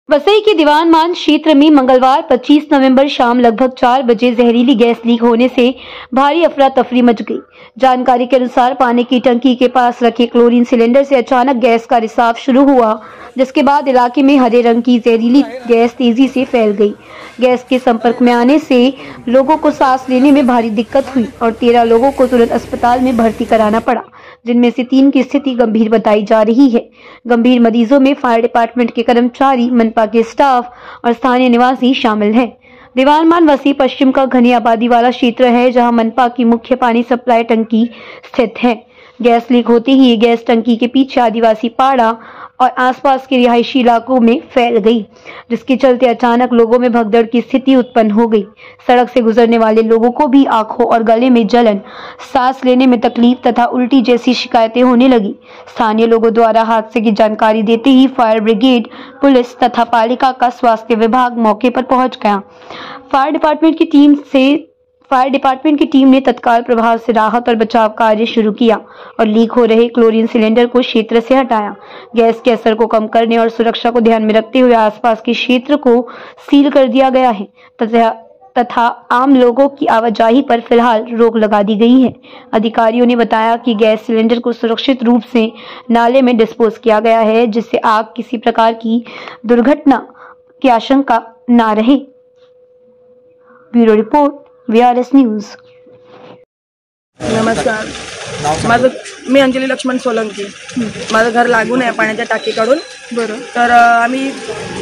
वसई के दीवान मान क्षेत्र में मंगलवार 25 नवंबर शाम लगभग 4 बजे जहरीली गैस लीक होने से भारी अफरा तफरी मच गई। जानकारी के अनुसार पानी की टंकी के पास रखे क्लोरीन सिलेंडर से अचानक गैस का रिसाव शुरू हुआ, जिसके बाद इलाके में हरे रंग की जहरीली गैस तेजी से फैल गई। गैस के संपर्क में आने से लोगों को सांस लेने में भारी दिक्कत हुई और 13 लोगों को तुरंत अस्पताल में भर्ती कराना पड़ा, जिनमें से 3 की स्थिति गंभीर बताई जा रही है। गंभीर मरीजों में फायर डिपार्टमेंट के कर्मचारी, मनपा के स्टाफ और स्थानीय निवासी शामिल हैं। दीवानमान वसी पश्चिम का घनी आबादी वाला क्षेत्र है, जहां मनपा की मुख्य पानी सप्लाई टंकी स्थित है। गैस लीक होते ही गैस टंकी के पीछे आदिवासी पाड़ा और आसपास के रिहायशी इलाकों में फैल गई, जिसके चलते अचानक लोगों में भगदड़ की स्थिति उत्पन्न हो गई। सड़क से गुजरने वाले लोगों को भी आंखों और गले में जलन, सांस लेने में तकलीफ तथा उल्टी जैसी शिकायतें होने लगी। स्थानीय लोगों द्वारा हादसे की जानकारी देते ही फायर ब्रिगेड, पुलिस तथा पालिका का स्वास्थ्य विभाग मौके पर पहुंच गया। फायर डिपार्टमेंट की टीम ने तत्काल प्रभाव से राहत और बचाव कार्य शुरू किया और लीक हो रहे क्लोरीन सिलेंडर को क्षेत्र से हटाया। गैस के असर को कम करने और सुरक्षा को ध्यान में रखते हुए आसपास के क्षेत्र को सील कर दिया गया है तथा आम लोगों की आवाजाही पर फिलहाल रोक लगा दी गई है। अधिकारियों ने बताया कि गैस सिलेंडर को सुरक्षित रूप से नाले में डिस्पोज किया गया है, जिससे आग किसी प्रकार की दुर्घटना की आशंका न रहे। Bureau report, VRS news. नमस्कार, मी अंजली लक्ष्मण सोलंकी। माझं घर लागून आहे पाण्याच्या टाकीकडून। बरं, तर आम्ही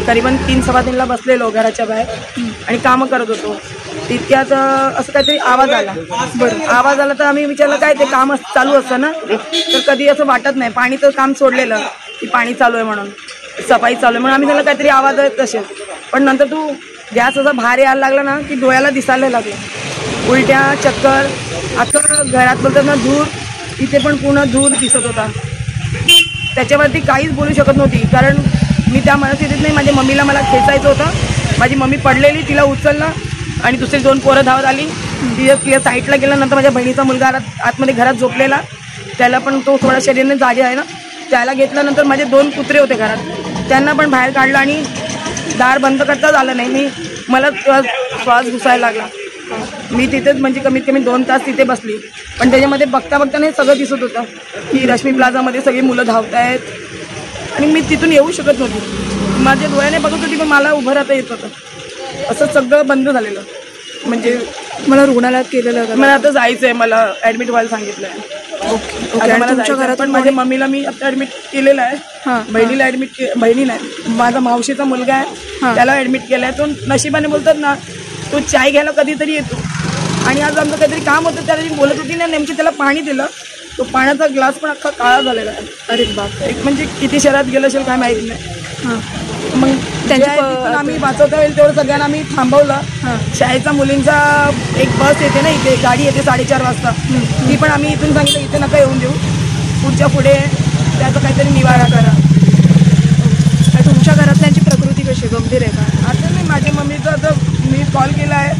करीबन 3-3:15ला बसलेलो घराच्या बाहेर आणि कामं करत होतो। तितक्यात असं काहीतरी आवाज आला। बरं, आवाज आला तर आम्ही विचारलं काय ते काम चालू असतं ना, तर कधी असं वाटत नाही। पाणीचं काम सोडलेलं की पाणी चालू आहे म्हणून, सफाई चालू आहे म्हणून आम्ही त्याला काहीतरी आवाज आहेत तसेच। पण नंतर तू गॅस असा भार यायला लागला ना की डोळ्याला दिसायला लागलं, उलट्या, चक्कर, अख्खं घरात बोलतात ना धूर, इथे पण पूर्ण धूर दिसत होता। त्याच्यावरती काहीच बोलू शकत नव्हती, कारण मी त्या मनस्थितीत नाही। माझ्या मम्मीला मला खेचायचं होतं। माझी मम्मी पडलेली, तिला उचललं आणि दुसरी 2 पोरं धावत आली, तिला साईडला गेलं। नंतर माझ्या बहिणीचा मुलगा आतमध्ये घरात झोपलेला, त्याला पण तो थोडा शरीराने जागे आहे ना, त्याला घेतल्यानंतर माझे 2 कुत्रे होते घरात, त्यांना पण बाहेर काढलं आणि दार बंद करताच आलं नाही। मला श्वास घुसायला लागला। मी तिथेच म्हणजे कमीत कमी 2 तास तिथे बसली, पण त्याच्यामध्ये बघता बघता सगळं दिसत होतं की रश्मी प्लाझामध्ये सगळी मुलं धावत आहेत आणि मी तिथून येऊ शकत नव्हती। माझ्या डोळ्याने बघत होती पण मला उभं राहता येत होतं। असं सगळं बंद झालेलं। म्हणजे मला रुग्णालयात केलेलं होतं, मला आता जायचं आहे, मला ॲडमिट व्हायला सांगितलं आहे। तुमच्या घरात पण माझ्या मम्मीला मी आता ॲडमिट केलेलं आहे, बहिणीला बहिणी नाही, माझा मावशीचा मुलगा आहे, त्याला ॲडमिट केलं आहे। तो नशिबाने बोलतात ना, तो चाय घ्यायला कधीतरी येतो आणि आज आमचं काहीतरी काम होतं, त्याला बोलत होती ना, नेमकी त्याला पाणी दिलं, तो पाण्याचा ग्लास पण अख्खा काळा झालेला आहे। अरे बाप, एक म्हणजे किती शहरात गेलं असेल काय माहीत नाही। मग त्यांच्या आम्ही वाचवता येईल तेवढं सगळ्यांना आम्ही थांबवलं। शाळेचा मुलींचा एक बस येते ना, इथे गाडी येते 4:30 वाजता, ती पण आम्ही इथून सांगितलं इथे नका येऊन देऊ, पुढच्या पुढे त्याचा काहीतरी निवारा करा। तुमच्या घरातल्यांची प्रकृती कशी, गंभीर आहे का? आता नाही, माझ्या मम्मीचा आता मी कॉल केला आहे,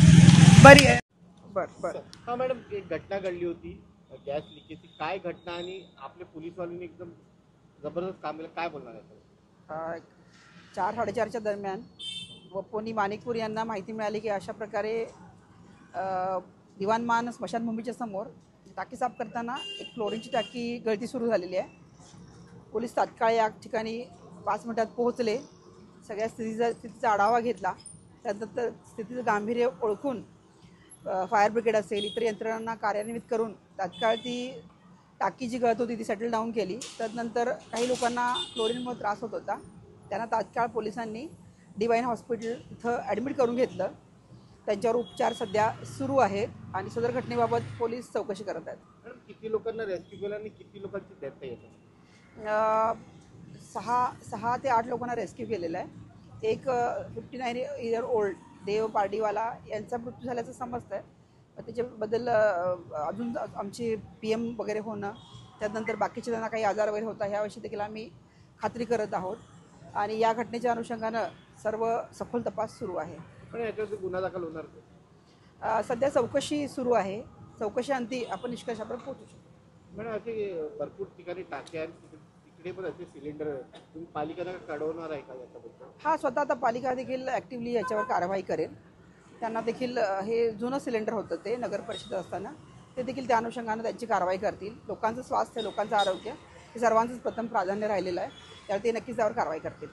बरी आहे। बरं हां मॅडम, एक घटना घडली होती गॅस लिकेजची, काय घटना आणि आपले पोलीसवाल्यांनी एकदम जबरदस्त काम केलं, काय बोलणार आहे? 4-4:30च्या दरम्यान पोनी माणिकपूर यांना माहिती मिळाली की अशा प्रकारे दिवाणमान स्मशानभूमीच्या समोर टाकी साफ करताना एक क्लोरीनची टाकी गळती सुरू झालेली आहे। पोलीस तात्काळ या ठिकाणी 5 मिनिटात पोहोचले, सगळ्या स्थितीचा आढावा घेतला, त्यानंतर स्थितीचं गांभीर्य ओळखून फायर ब्रिगेड असेल, इतर यंत्रणांना कार्यान्वित करून तात्काळ ती टाकी जी गळत होती ती सेटल डाऊन केली। त्यानंतर काही लोकांना क्लोरीनमुळे त्रास होत होता, त्यांना तात्काळ पोलिसांनी डिवाइन हॉस्पिटल इथं ॲडमिट करून घेतलं। त्यांच्यावर उपचार सध्या सुरू आहेत आणि सदर घटनेबाबत पोलीस चौकशी करत आहेत। किती लोकांना रेस्क्यू केलं आणि किती लोकांची डेथ आहे? 6 ते 8 लोकांना रेस्क्यू केलेलं आहे। एक 59 इयर ओल्ड देव पार्डीवाला यांचा मृत्यू झाल्याचं समजतं आहे। त्याच्याबद्दल अजून आमची PM वगैरे होणं, त्यानंतर बाकीचे त्यांना काही आजार वगैरे होता ह्याविषयी देखील आम्ही खात्री करत आहोत आणि या घटनेच्या अनुषंगानं सर्व सखोल तपास सुरू आहे। पण याच्यावर गुन्हा दाखल होणार? सध्या चौकशी सुरू आहे, चौकशी अंती आपण निष्कर्षापर्यंत पोहोचू शकतो। मॅडम, असे भरपूर ठिकाणी टाक्या आहेत, तिकडे कुठे पण असे सिलेंडर तुम्ही पालिकेला कळवणार आहे का याच्याबद्दल? हा स्वतः आता पालिका देखील ॲक्टिव्हली याच्यावर कारवाई करेल. त्यांना देखील हे जुनं सिलेंडर होतं ते नगर परिषद असताना ते देखील त्या अनुषंगानं त्यांची कारवाई करतील. लोकांचं स्वास्थ्य, लोकांचं आरोग्य हे सर्वांचंच प्रथम प्राधान्य राहिलेलं आहे, त्यामुळे ते नक्कीच त्यावर कारवाई करतील.